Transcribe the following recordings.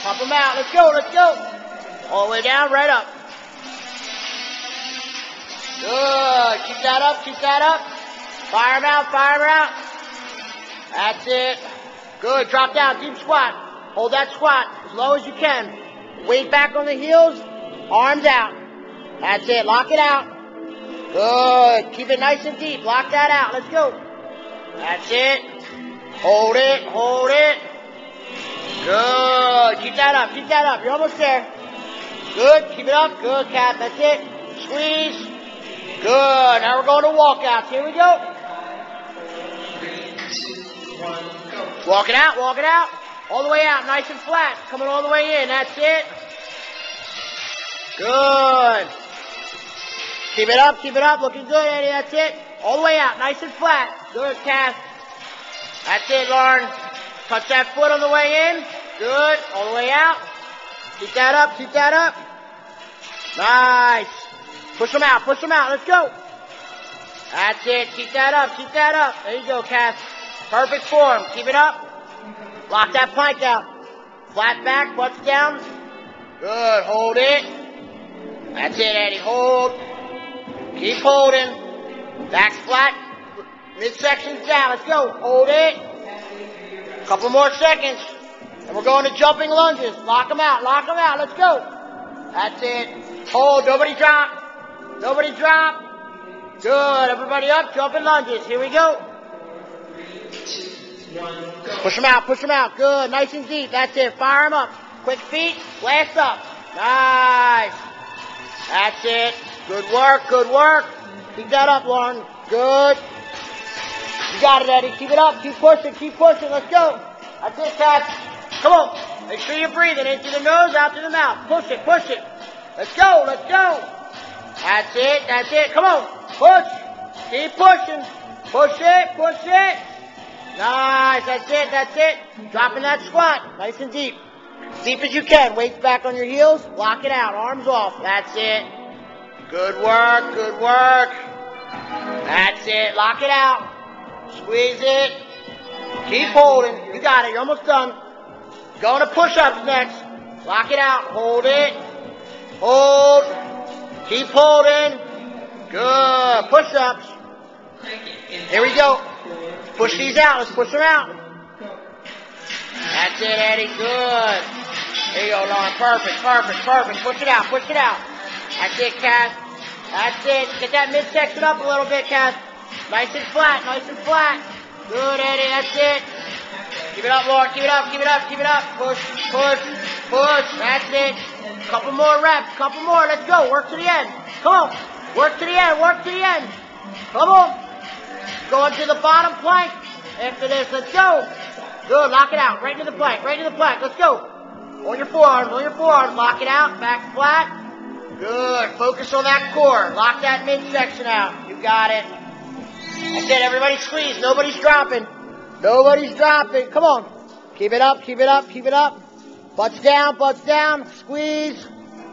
Pump them out. Let's go. Let's go. All the way down, right up. Good. Keep that up. Keep that up. Fire them out. Fire them out. That's it. Good. Drop down. Deep squat. Hold that squat as low as you can. Weight back on the heels. Arms out. That's it. Lock it out. Good. Keep it nice and deep. Lock that out. Let's go. That's it. Hold it. Hold it. Good. Keep that up. Keep that up. You're almost there. Good. Keep it up. Good, Cat. That's it. Squeeze. Good. Now we're going to walkouts. Here we go. 3, 2, 1, go. Walk it out. Walk it out. All the way out. Nice and flat. Coming all the way in. That's it. Good. Keep it up. Keep it up. Looking good, Eddie. That's it. All the way out. Nice and flat. Good, Cat. That's it, Lauren. Touch that foot on the way in. Good. All the way out. Keep that up. Keep that up. Nice. Push them out. Push them out. Let's go. That's it. Keep that up. Keep that up. There you go, Cass. Perfect form. Keep it up. Lock that plank out. Flat back. Butts down. Good. Hold it. That's it, Eddie. Hold. Keep holding. Back's flat. Midsection's down. Let's go. Hold it. Couple more seconds. And we're going to jumping lunges. Lock them out. Lock them out. Let's go. That's it. Hold. Nobody drop. Nobody drop. Good. Everybody up. Jumping lunges. Here we go. 3, 2, 1, go. Push them out. Push them out. Good. Nice and deep. That's it. Fire them up. Quick feet. Blast up. Nice. That's it. Good work. Good work. Keep that up, Lauren. Good. You got it, Eddie. Keep it up. Keep pushing. Keep pushing. Let's go. That's it, Cat. Come on. Make sure you're breathing in through the nose, out through the mouth. Push it. Push it. Let's go. Let's go. That's it. That's it. Come on. Push. Keep pushing. Push it. Push it. Nice. That's it. That's it. Dropping that squat. Nice and deep. Deep as you can. Weights back on your heels. Lock it out. Arms off. That's it. Good work. Good work. That's it. Lock it out. Squeeze it. Keep holding. You got it. You're almost done. Going to push-ups next. Lock it out. Hold it. Hold. Keep holding. Good. Push-ups. Here we go. Push these out. Let's push them out. That's it, Eddie. Good. There you go, Lauren. Perfect. Perfect. Perfect. Push it out. Push it out. That's it, Cass. That's it. Get that midsection up a little bit, Cass. Nice and flat. Nice and flat. Good, Eddie. That's it. Keep it up, Lauren. Keep it up. Keep it up. Keep it up. Push. Push. Push. That's it. Couple more reps. Couple more. Let's go. Work to the end. Come on. Work to the end. Work to the end. Come on. Going to the bottom plank. After this, let's go. Good. Lock it out. Right into the plank. Right into the plank. Let's go. On your forearms. On your forearms. Lock it out. Back flat. Good. Focus on that core. Lock that midsection out. You got it. That's it. Everybody squeeze. Nobody's dropping. Nobody's dropping. Come on. Keep it up. Keep it up. Keep it up. Butts down. Butts down. Squeeze.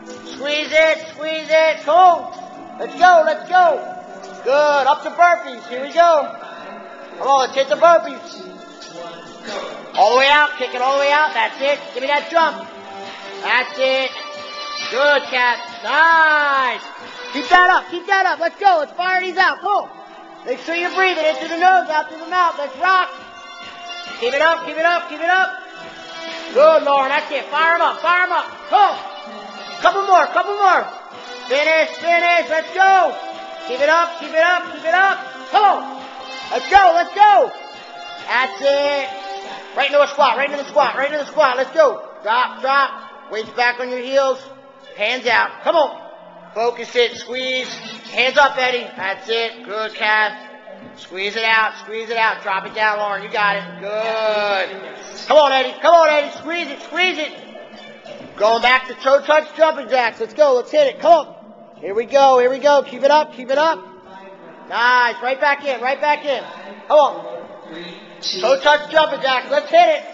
Squeeze it. Squeeze it. Come on. Let's go. Let's go. Good. Up to burpees. Here we go. Come on. Let's hit the burpees. All the way out. Kick it all the way out. That's it. Give me that jump. That's it. Good, Cat. Nice. Keep that up. Keep that up. Let's go. Let's fire these out. Come on. Make sure you're breathing in through the nose, out through the mouth. Let's rock. Keep it up. Keep it up. Keep it up. Good, Lauren. That's it. Fire them up. Fire them up. Come on. Couple more. Couple more. Finish. Finish. Let's go. Keep it up. Keep it up. Keep it up. Come on. Let's go. Let's go. That's it. Right into a squat. Right into the squat. Right into the squat. Let's go. Drop. Drop. Weights back on your heels. Hands out. Come on. Focus it. Squeeze. Hands up, Eddie. That's it. Good, Cass. Squeeze it out. Squeeze it out. Drop it down, Lauren. You got it. Good. Come on, Eddie. Come on, Eddie. Squeeze it. Squeeze it. Going back to toe touch jumping jacks. Let's go. Let's hit it. Come on. Here we go. Here we go. Keep it up. Keep it up. Nice. Right back in. Right back in. Come on. Toe touch jumping jacks. Let's hit it.